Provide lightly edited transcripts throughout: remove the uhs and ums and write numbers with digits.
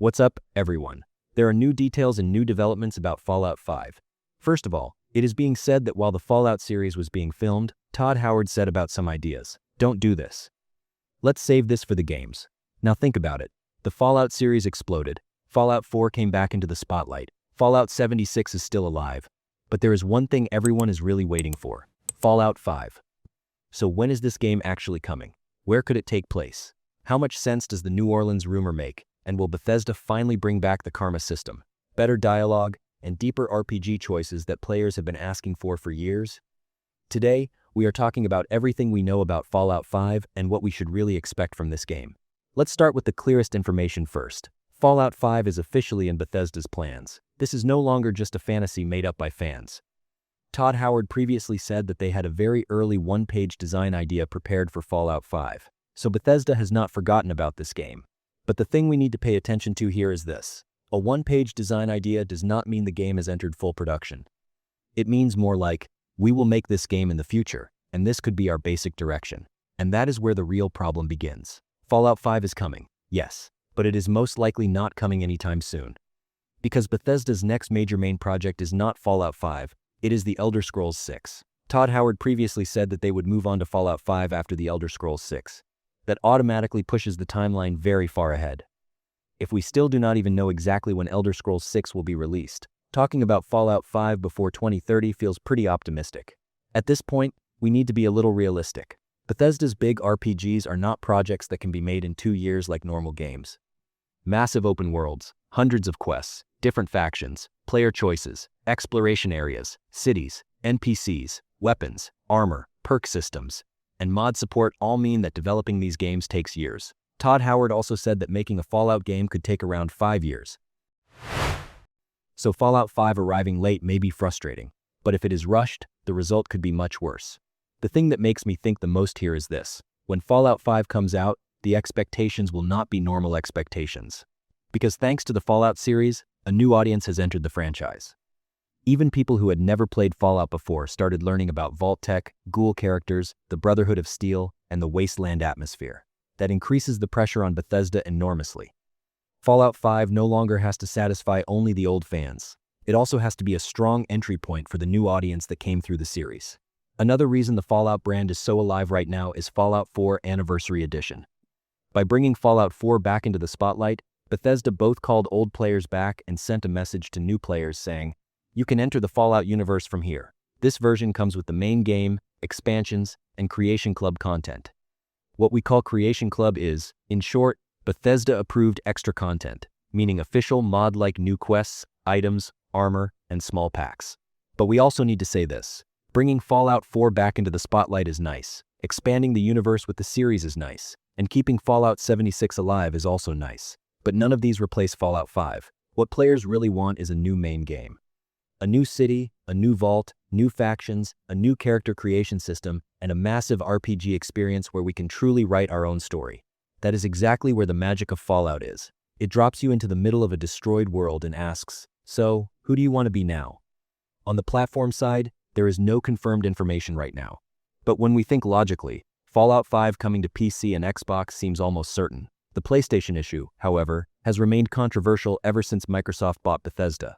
What's up, everyone? There are new details and new developments about Fallout 5. First of all, it is being said that while the Fallout series was being filmed, Todd Howard said about some ideas, "Don't do this. Let's save this for the games." Now think about it. The Fallout series exploded. Fallout 4 came back into the spotlight. Fallout 76 is still alive. But there is one thing everyone is really waiting for: Fallout 5. So when is this game actually coming? Where could it take place? How much sense does the New Orleans rumor make? And will Bethesda finally bring back the Karma system, better dialogue, and deeper RPG choices that players have been asking for years? Today, we are talking about everything we know about Fallout 5 and what we should really expect from this game. Let's start with the clearest information first. Fallout 5 is officially in Bethesda's plans. This is no longer just a fantasy made up by fans. Todd Howard previously said that they had a very early one-page design idea prepared for Fallout 5, so Bethesda has not forgotten about this game. But the thing we need to pay attention to here is this. A one-page design idea does not mean the game has entered full production. It means more like, we will make this game in the future, and this could be our basic direction. And that is where the real problem begins. Fallout 5 is coming, yes, but it is most likely not coming anytime soon. Because Bethesda's next major main project is not Fallout 5, it is The Elder Scrolls 6. Todd Howard previously said that they would move on to Fallout 5 after The Elder Scrolls 6. That automatically pushes the timeline very far ahead. If we still do not even know exactly when Elder Scrolls 6 will be released, talking about Fallout 5 before 2030 feels pretty optimistic. At this point, we need to be a little realistic. Bethesda's big RPGs are not projects that can be made in 2 years like normal games. Massive open worlds, hundreds of quests, different factions, player choices, exploration areas, cities, NPCs, weapons, armor, perk systems, and mod support all mean that developing these games takes years. Todd Howard also said that making a Fallout game could take around 5 years. So Fallout 5 arriving late may be frustrating, but if it is rushed, the result could be much worse. The thing that makes me think the most here is this. When Fallout 5 comes out, the expectations will not be normal expectations. Because thanks to the Fallout series, a new audience has entered the franchise. Even people who had never played Fallout before started learning about vault tech, ghoul characters, the Brotherhood of Steel, and the wasteland atmosphere. That increases the pressure on Bethesda enormously. Fallout 5 no longer has to satisfy only the old fans. It also has to be a strong entry point for the new audience that came through the series. Another reason the Fallout brand is so alive right now is Fallout 4 Anniversary Edition. By bringing Fallout 4 back into the spotlight, Bethesda both called old players back and sent a message to new players saying, "You can enter the Fallout universe from here." This version comes with the main game, expansions, and Creation Club content. What we call Creation Club is, in short, Bethesda-approved extra content, meaning official mod-like new quests, items, armor, and small packs. But we also need to say this. Bringing Fallout 4 back into the spotlight is nice. Expanding the universe with the series is nice. And keeping Fallout 76 alive is also nice. But none of these replace Fallout 5. What players really want is a new main game. A new city, a new vault, new factions, a new character creation system, and a massive RPG experience where we can truly write our own story. That is exactly where the magic of Fallout is. It drops you into the middle of a destroyed world and asks, so, who do you want to be now? On the platform side, there is no confirmed information right now. But when we think logically, Fallout 5 coming to PC and Xbox seems almost certain. The PlayStation issue, however, has remained controversial ever since Microsoft bought Bethesda.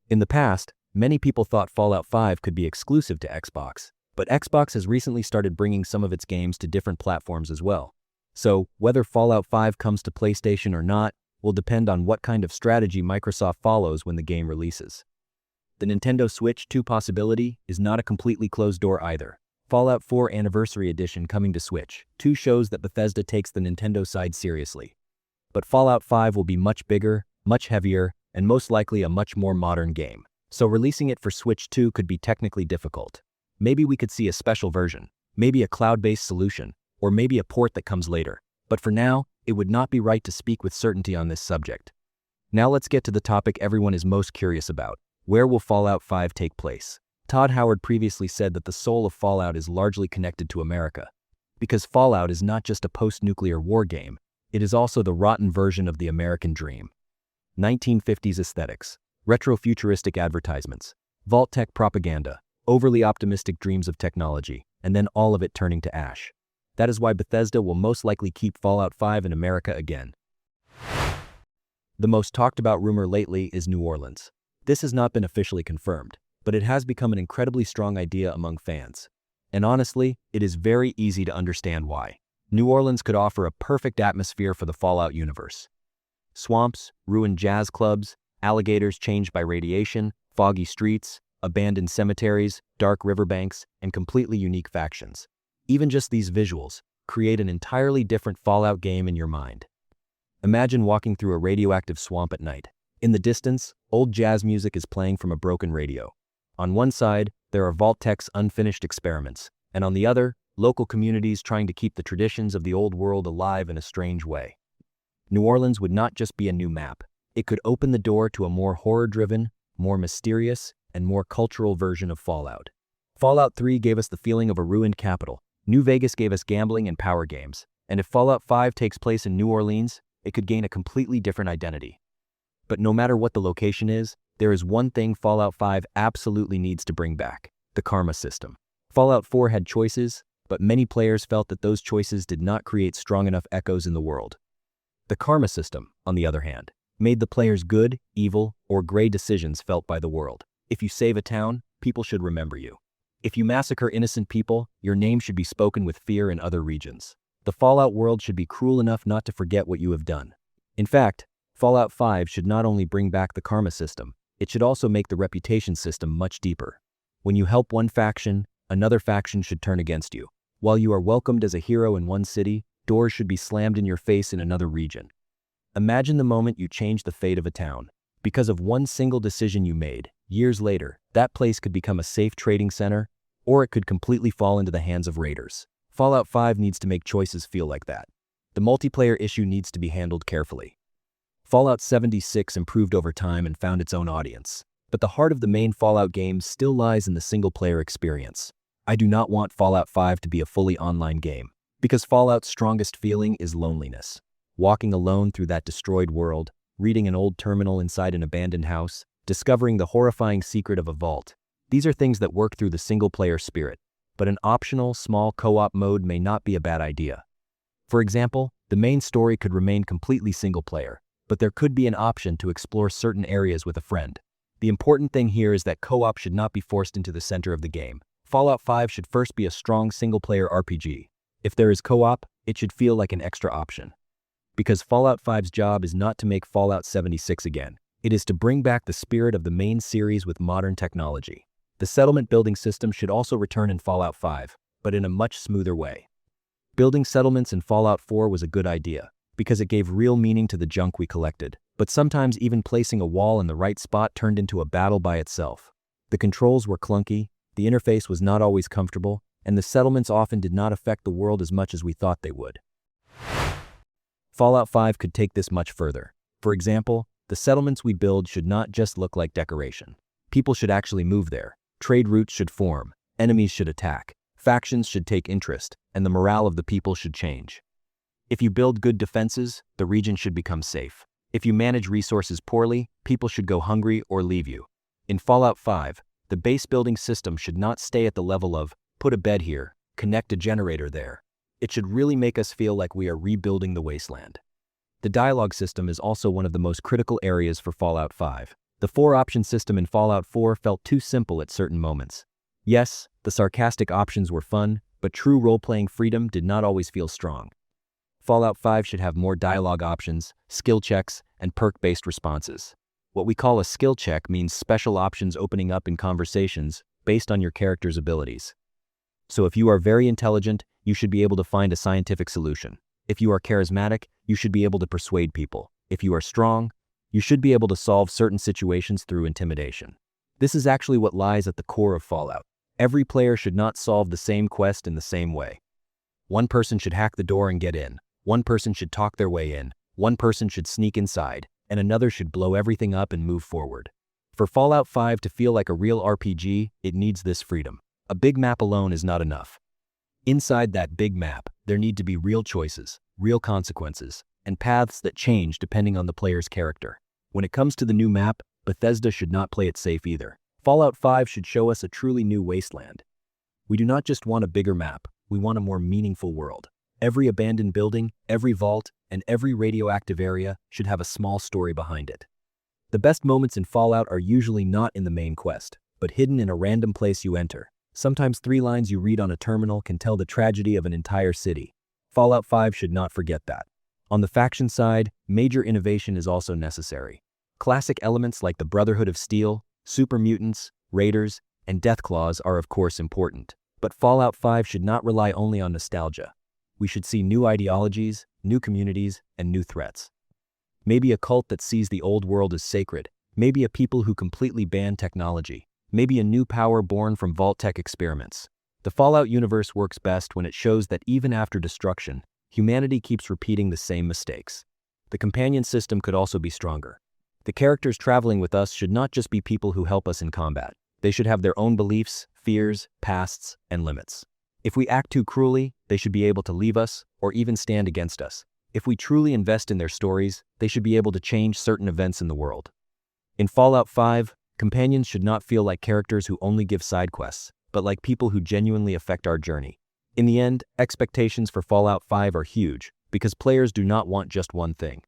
In the past, many people thought Fallout 5 could be exclusive to Xbox, but Xbox has recently started bringing some of its games to different platforms as well. So, whether Fallout 5 comes to PlayStation or not will depend on what kind of strategy Microsoft follows when the game releases. The Nintendo Switch 2 possibility is not a completely closed door either. Fallout 4 Anniversary Edition coming to Switch 2 shows that Bethesda takes the Nintendo side seriously. But Fallout 5 will be much bigger, much heavier, and most likely a much more modern game. So releasing it for Switch 2 could be technically difficult. Maybe we could see a special version, maybe a cloud-based solution, or maybe a port that comes later. But for now, it would not be right to speak with certainty on this subject. Now let's get to the topic everyone is most curious about. Where will Fallout 5 take place? Todd Howard previously said that the soul of Fallout is largely connected to America. Because Fallout is not just a post-nuclear war game, it is also the rotten version of the American dream. 1950s aesthetics, retro-futuristic advertisements, vault-tech propaganda, overly optimistic dreams of technology, and then all of it turning to ash. That is why Bethesda will most likely keep Fallout 5 in America again. The most talked about rumor lately is New Orleans. This has not been officially confirmed, but it has become an incredibly strong idea among fans. And honestly, it is very easy to understand why. New Orleans could offer a perfect atmosphere for the Fallout universe. Swamps, ruined jazz clubs, alligators changed by radiation, foggy streets, abandoned cemeteries, dark riverbanks, and completely unique factions. Even just these visuals create an entirely different Fallout game in your mind. Imagine walking through a radioactive swamp at night. In the distance, old jazz music is playing from a broken radio. On one side, there are Vault-Tech's unfinished experiments, and on the other, local communities trying to keep the traditions of the old world alive in a strange way. New Orleans would not just be a new map. It could open the door to a more horror-driven, more mysterious, and more cultural version of Fallout. Fallout 3 gave us the feeling of a ruined capital. New Vegas gave us gambling and power games. And if Fallout 5 takes place in New Orleans, it could gain a completely different identity. But no matter what the location is, there is one thing Fallout 5 absolutely needs to bring back: the karma system. Fallout 4 had choices, but many players felt that those choices did not create strong enough echoes in the world. The karma system, on the other hand, made the players' good, evil, or gray decisions felt by the world. If you save a town, people should remember you. If you massacre innocent people, your name should be spoken with fear in other regions. The Fallout world should be cruel enough not to forget what you have done. In fact, Fallout 5 should not only bring back the karma system, it should also make the reputation system much deeper. When you help one faction, another faction should turn against you. While you are welcomed as a hero in one city, doors should be slammed in your face in another region. Imagine the moment you change the fate of a town. Because of one single decision you made, years later, that place could become a safe trading center, or it could completely fall into the hands of raiders. Fallout 5 needs to make choices feel like that. The multiplayer issue needs to be handled carefully. Fallout 76 improved over time and found its own audience. But the heart of the main Fallout game still lies in the single-player experience. I do not want Fallout 5 to be a fully online game, because Fallout's strongest feeling is loneliness. Walking alone through that destroyed world, reading an old terminal inside an abandoned house, discovering the horrifying secret of a vault. These are things that work through the single-player spirit, but an optional, small co-op mode may not be a bad idea. For example, the main story could remain completely single-player, but there could be an option to explore certain areas with a friend. The important thing here is that co-op should not be forced into the center of the game. Fallout 5 should first be a strong single-player RPG. If there is co-op, it should feel like an extra option. Because Fallout 5's job is not to make Fallout 76 again. It is to bring back the spirit of the main series with modern technology. The settlement building system should also return in Fallout 5, but in a much smoother way. Building settlements in Fallout 4 was a good idea, because it gave real meaning to the junk we collected, but sometimes even placing a wall in the right spot turned into a battle by itself. The controls were clunky, the interface was not always comfortable, and the settlements often did not affect the world as much as we thought they would. Fallout 5 could take this much further. For example, the settlements we build should not just look like decoration. People should actually move there. Trade routes should form. Enemies should attack. Factions should take interest, and the morale of the people should change. If you build good defenses, the region should become safe. If you manage resources poorly, people should go hungry or leave you. In Fallout 5, the base building system should not stay at the level of, put a bed here, connect a generator there. It should really make us feel like we are rebuilding the wasteland. The dialogue system is also one of the most critical areas for Fallout 5. The 4-option system in Fallout 4 felt too simple at certain moments. Yes, the sarcastic options were fun, but true role-playing freedom did not always feel strong. Fallout 5 should have more dialogue options, skill checks, and perk-based responses. What we call a skill check means special options opening up in conversations based on your character's abilities. So if you are very intelligent, you should be able to find a scientific solution. If you are charismatic, you should be able to persuade people. If you are strong, you should be able to solve certain situations through intimidation. This is actually what lies at the core of Fallout. Every player should not solve the same quest in the same way. One person should hack the door and get in. One person should talk their way in. One person should sneak inside, and another should blow everything up and move forward. For Fallout 5 to feel like a real RPG, it needs this freedom. A big map alone is not enough. Inside that big map, there need to be real choices, real consequences, and paths that change depending on the player's character. When it comes to the new map, Bethesda should not play it safe either. Fallout 5 should show us a truly new wasteland. We do not just want a bigger map, we want a more meaningful world. Every abandoned building, every vault, and every radioactive area should have a small story behind it. The best moments in Fallout are usually not in the main quest, but hidden in a random place you enter. Sometimes 3 lines you read on a terminal can tell the tragedy of an entire city. Fallout 5 should not forget that. On the faction side, major innovation is also necessary. Classic elements like the Brotherhood of Steel, super mutants, raiders, and Deathclaws are of course important. But Fallout 5 should not rely only on nostalgia. We should see new ideologies, new communities, and new threats. Maybe a cult that sees the old world as sacred. Maybe a people who completely ban technology. Maybe a new power born from Vault-Tec experiments. The Fallout universe works best when it shows that even after destruction, humanity keeps repeating the same mistakes. The companion system could also be stronger. The characters traveling with us should not just be people who help us in combat. They should have their own beliefs, fears, pasts, and limits. If we act too cruelly, they should be able to leave us or even stand against us. If we truly invest in their stories, they should be able to change certain events in the world. In Fallout 5, companions should not feel like characters who only give side quests, but like people who genuinely affect our journey. In the end, expectations for Fallout 5 are huge, because players do not want just one thing.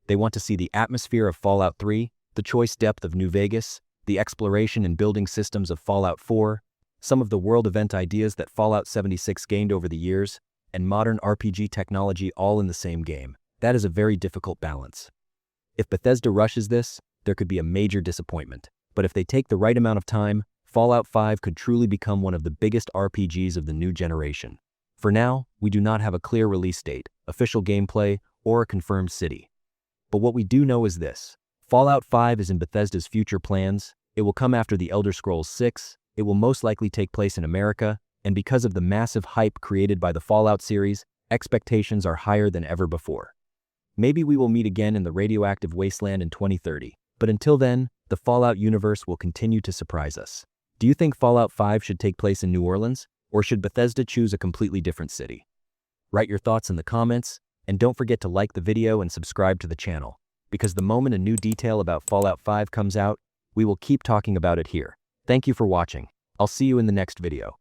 They want to see the atmosphere of Fallout 3, the choice depth of New Vegas, the exploration and building systems of Fallout 4, some of the world event ideas that Fallout 76 gained over the years, and modern RPG technology all in the same game. That is a very difficult balance. If Bethesda rushes this, there could be a major disappointment. But if they take the right amount of time, Fallout 5 could truly become one of the biggest RPGs of the new generation. For now, we do not have a clear release date, official gameplay, or a confirmed city. But what we do know is this. Fallout 5 is in Bethesda's future plans. It will come after The Elder Scrolls 6. It will most likely take place in America, and because of the massive hype created by the Fallout series, expectations are higher than ever before. Maybe we will meet again in the radioactive wasteland in 2030, but until then, the Fallout universe will continue to surprise us. Do you think Fallout 5 should take place in New Orleans, or should Bethesda choose a completely different city? Write your thoughts in the comments, and don't forget to like the video and subscribe to the channel, because the moment a new detail about Fallout 5 comes out, we will keep talking about it here. Thank you for watching. I'll see you in the next video.